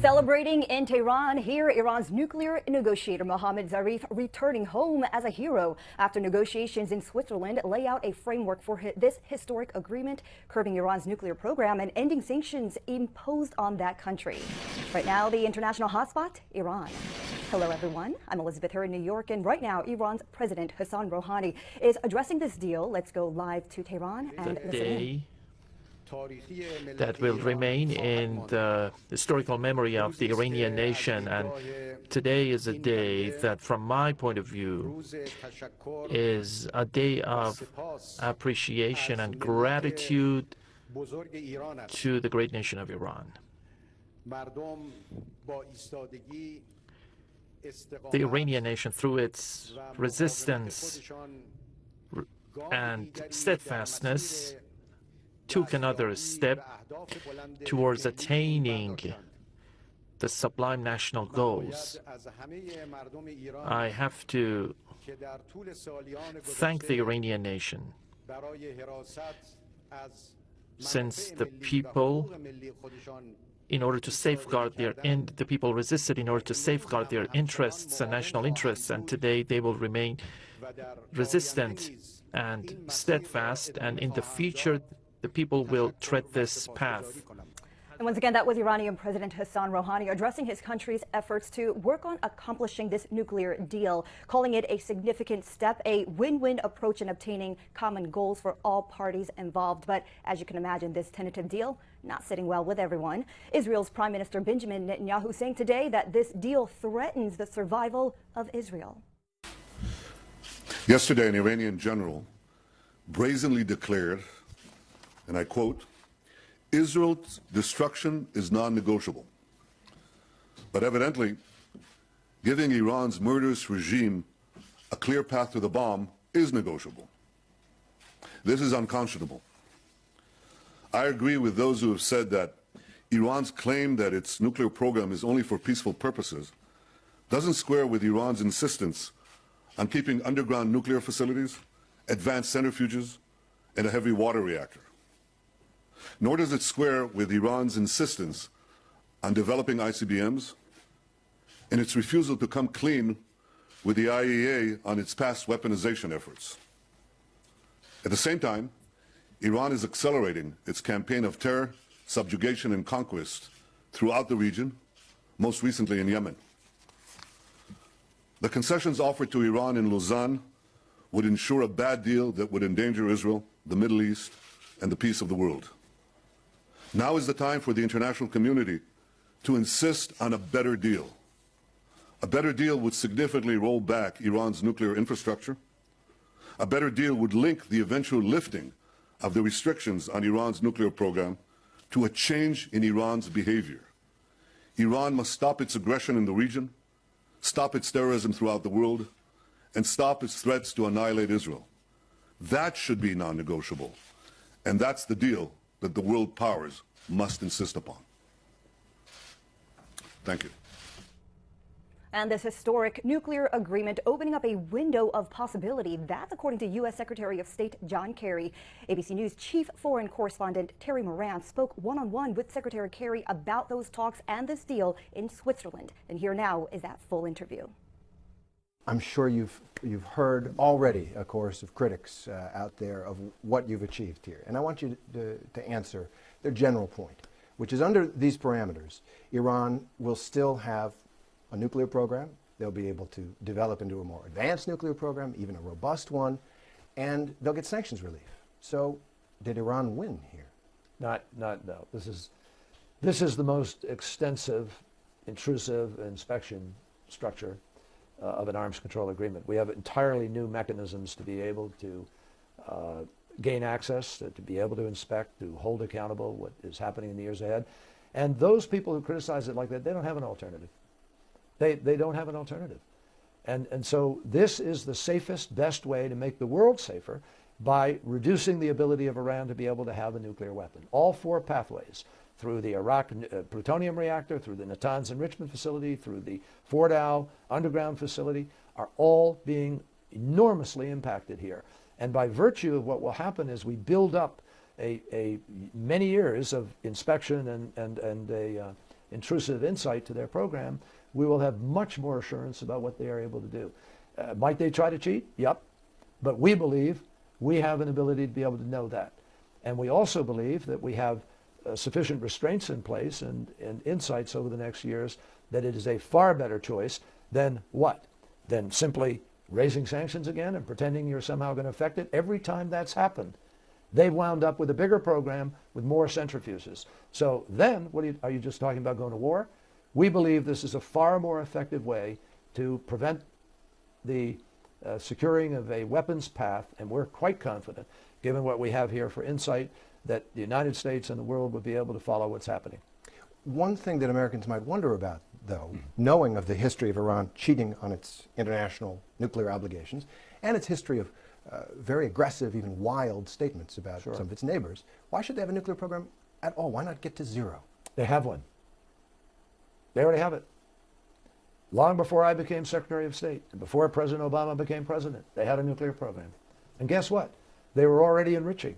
Celebrating in Tehran, here Iran's nuclear negotiator Mohammad Zarif returning home as a hero after negotiations in Switzerland lay out a framework for this historic agreement, curbing Iran's nuclear program and ending sanctions imposed on that country. Right now, the international hotspot, Iran. Hello, everyone. I'm Elizabeth here in New York, and right now, Iran's President Hassan Rouhani is addressing this deal. Let's go live to Tehran and listen in. That will remain in the historical memory of the Iranian nation. And today is a day that, from my point of view, is a day of appreciation and gratitude to the great nation of Iran. The Iranian nation, through its resistance and steadfastness, took another step towards attaining the sublime national goals. I have to thank the Iranian nation, since the people, in order to safeguard the people resisted in order to safeguard their interests and national interests, and today they will remain resistant and steadfast, and in the future the people will tread this path. And once again, that was Iranian President Hassan Rouhani addressing his country's efforts to work on accomplishing this nuclear deal, calling it a significant step, a win-win approach in obtaining common goals for all parties involved. But as you can imagine, this tentative deal not sitting well with everyone. Israel's Prime Minister Benjamin Netanyahu saying today that this deal threatens the survival of Israel. Yesterday, an Iranian general brazenly declared, and I quote, "Israel's destruction is non-negotiable." But evidently, giving Iran's murderous regime a clear path to the bomb is negotiable. This is unconscionable. I agree with those who have said that Iran's claim that its nuclear program is only for peaceful purposes doesn't square with Iran's insistence on keeping underground nuclear facilities, advanced centrifuges, and a heavy water reactor. Nor does it square with Iran's insistence on developing ICBMs and its refusal to come clean with the IAEA on its past weaponization efforts. At the same time, Iran is accelerating its campaign of terror, subjugation, and conquest throughout the region, most recently in Yemen. The concessions offered to Iran in Lausanne would ensure a bad deal that would endanger Israel, the Middle East, and the peace of the world. Now is the time for the international community to insist on a better deal. A better deal would significantly roll back Iran's nuclear infrastructure. A better deal would link the eventual lifting of the restrictions on Iran's nuclear program to a change in Iran's behavior. Iran must stop its aggression in the region, stop its terrorism throughout the world, and stop its threats to annihilate Israel. That should be non-negotiable, and that's the deal that the world powers must insist upon. Thank you. And this historic nuclear agreement opening up a window of possibility. That's according to U.S. Secretary of State John Kerry. ABC News chief foreign correspondent Terry Moran spoke one-on-one with Secretary Kerry about those talks and this deal in Switzerland. And here now is that full interview. I'm sure you've heard already a chorus of critics out there of what you've achieved here. And I want you to answer their general point, which is under these parameters, Iran will still have a nuclear program. They'll be able to develop into a more advanced nuclear program, even a robust one, and they'll get sanctions relief. So did Iran win here? No. This is the most extensive, intrusive inspection structure of an arms control agreement. We have entirely new mechanisms to be able to gain access, to be able to inspect, to hold accountable what is happening in the years ahead. And those people who criticize it like that, they don't have an alternative. They don't have an alternative. And so this is the safest, best way to make the world safer by reducing the ability of Iran to be able to have a nuclear weapon. All four pathways, through the Iraq plutonium reactor, through the Natanz enrichment facility, through the Fordow underground facility, are all being enormously impacted here. And by virtue of what will happen is we build up a many years of inspection and intrusive insight to their program, we will have much more assurance about what they are able to do. Might they try to cheat? Yep. But we believe we have an ability to be able to know that. And we also believe that we have sufficient restraints in place and insights over the next years that it is a far better choice than what? Than simply raising sanctions again and pretending you're somehow going to affect it. Every time that's happened, they've wound up with a bigger program with more centrifuges. So then, are you just talking about going to war? We believe this is a far more effective way to prevent the securing of a weapons path, and we're quite confident, given what we have here for insight, that the United States and the world would be able to follow what's happening. One thing that Americans might wonder about, though, knowing of the history of Iran cheating on its international nuclear obligations and its history of very aggressive, even wild statements about some of its neighbors, why should they have a nuclear program at all? Why not get to zero? They have one. They already have it. Long before I became Secretary of State, and before President Obama became president, they had a nuclear program. And guess what? They were already enriching.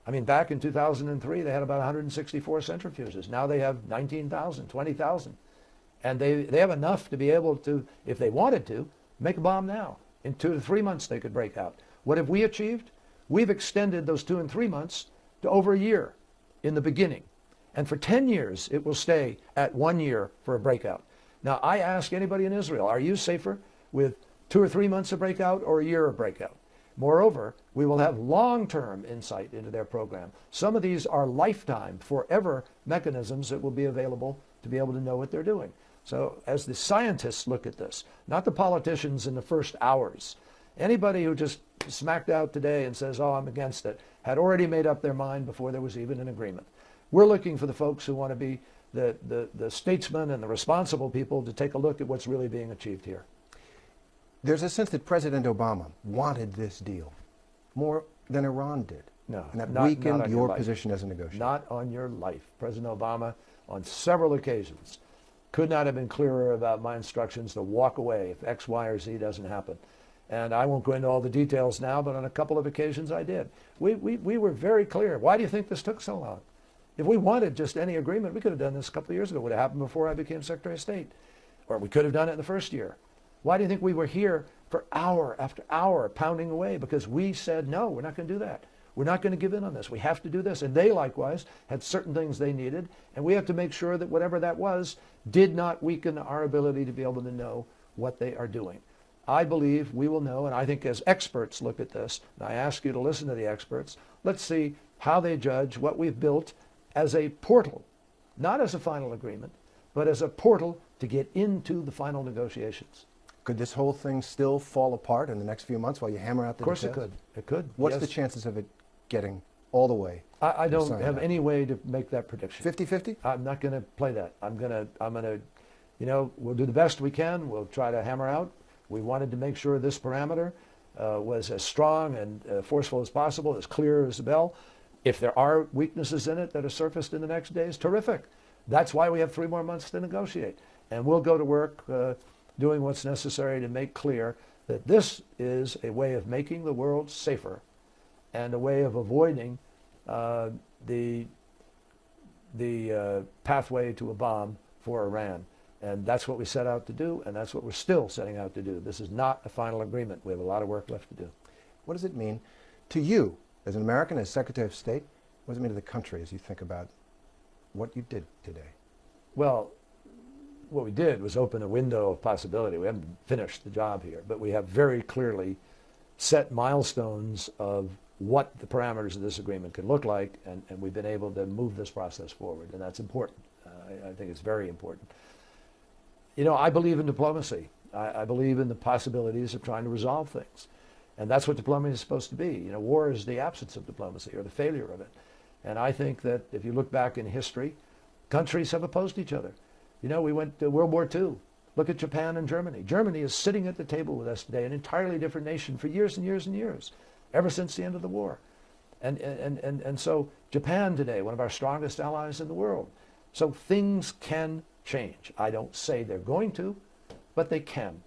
I mean, back in 2003, they had about 164 centrifuges. Now they have 19,000, 20,000. And they have enough to be able to, if they wanted to, make a bomb now. In 2 to 3 months, they could break out. What have we achieved? We've extended those 2 and 3 months to over a year in the beginning. And for 10 years, it will stay at 1 year for a breakout. Now, I ask anybody in Israel, are you safer with 2 or 3 months of breakout or a year of breakout? Moreover, we will have long-term insight into their program. Some of these are lifetime, forever mechanisms that will be available to be able to know what they're doing. So as the scientists look at this, not the politicians in the first hours, anybody who just smacked out today and says, oh, I'm against it, had already made up their mind before there was even an agreement. We're looking for the folks who want to be the statesmen and the responsible people to take a look at what's really being achieved here. There's a sense that President Obama wanted this deal more than Iran did. No, and that not weakened on your life. position as a negotiator. Not on your life. President Obama, on several occasions, could not have been clearer about my instructions to walk away if X, Y, or Z doesn't happen. And I won't go into all the details now, but on a couple of occasions I did. We were very clear. Why do you think this took so long? If we wanted just any agreement, we could have done this a couple of years ago. It would have happened before I became Secretary of State. Or we could have done it in the first year. Why do you think we were here for hour after hour pounding away? Because we said, no, we're not going to do that. We're not going to give in on this. We have to do this. And they likewise had certain things they needed. And we have to make sure that whatever that was did not weaken our ability to be able to know what they are doing. I believe we will know, and I think as experts look at this, and I ask you to listen to the experts, let's see how they judge what we've built as a portal, not as a final agreement, but as a portal to get into the final negotiations. Could this whole thing still fall apart in the next few months while you hammer out the details? Of course it could. It could. What's yes. the chances of it getting all the way? I don't have any way to make that prediction. 50-50? I'm not going to play that. I'm going to, you know, we'll do the best we can. We'll try to hammer out. We wanted to make sure this parameter was as strong and forceful as possible, as clear as a bell. If there are weaknesses in it that are surfaced in the next days, terrific. That's why we have 3 more months to negotiate. And we'll go to work doing what's necessary to make clear that this is a way of making the world safer and a way of avoiding the pathway to a bomb for Iran. And that's what we set out to do, and that's what we're still setting out to do. This is not a final agreement. We have a lot of work left to do. What does it mean to you as an American, as Secretary of State? What does it mean to the country as you think about what you did today? Well, what we did was open a window of possibility. We haven't finished the job here, but we have very clearly set milestones of what the parameters of this agreement can look like, and we've been able to move this process forward, and that's important. I think it's very important. You know, I believe in diplomacy. I believe in the possibilities of trying to resolve things. And that's what diplomacy is supposed to be. You know, war is the absence of diplomacy or the failure of it. And I think that if you look back in history, countries have opposed each other. You know, we went to World War II. Look at Japan and Germany. Germany is sitting at the table with us today, an entirely different nation for years and years and years, ever since the end of the war. And so Japan today, one of our strongest allies in the world. So things can change. I don't say they're going to, but they can.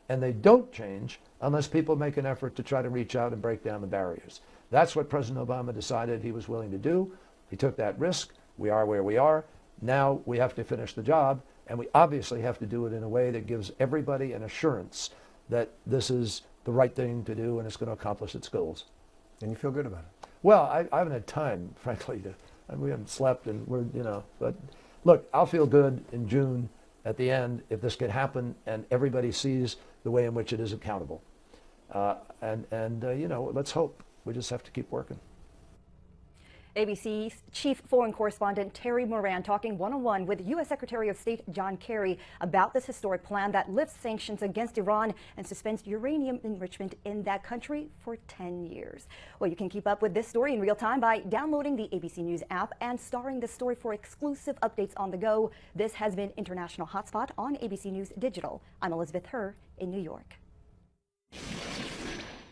And they don't change unless people make an effort to try to reach out and break down the barriers. That's what President Obama decided he was willing to do. He took that risk. We are where we are. Now we have to finish the job, and we obviously have to do it in a way that gives everybody an assurance that this is the right thing to do and it's going to accomplish its goals. And you feel good about it? Well, I haven't had time, frankly, we haven't slept, and we're, but look, I'll feel good in June at the end if this can happen and everybody sees the way in which it is accountable. Let's hope. We just have to keep working. ABC's chief foreign correspondent Terry Moran talking one-on-one with U.S. Secretary of State John Kerry about this historic plan that lifts sanctions against Iran and suspends uranium enrichment in that country for 10 years. Well, you can keep up with this story in real time by downloading the ABC News app and starring the story for exclusive updates on the go. This has been International Hotspot on ABC News Digital. I'm Elizabeth Herr in New York.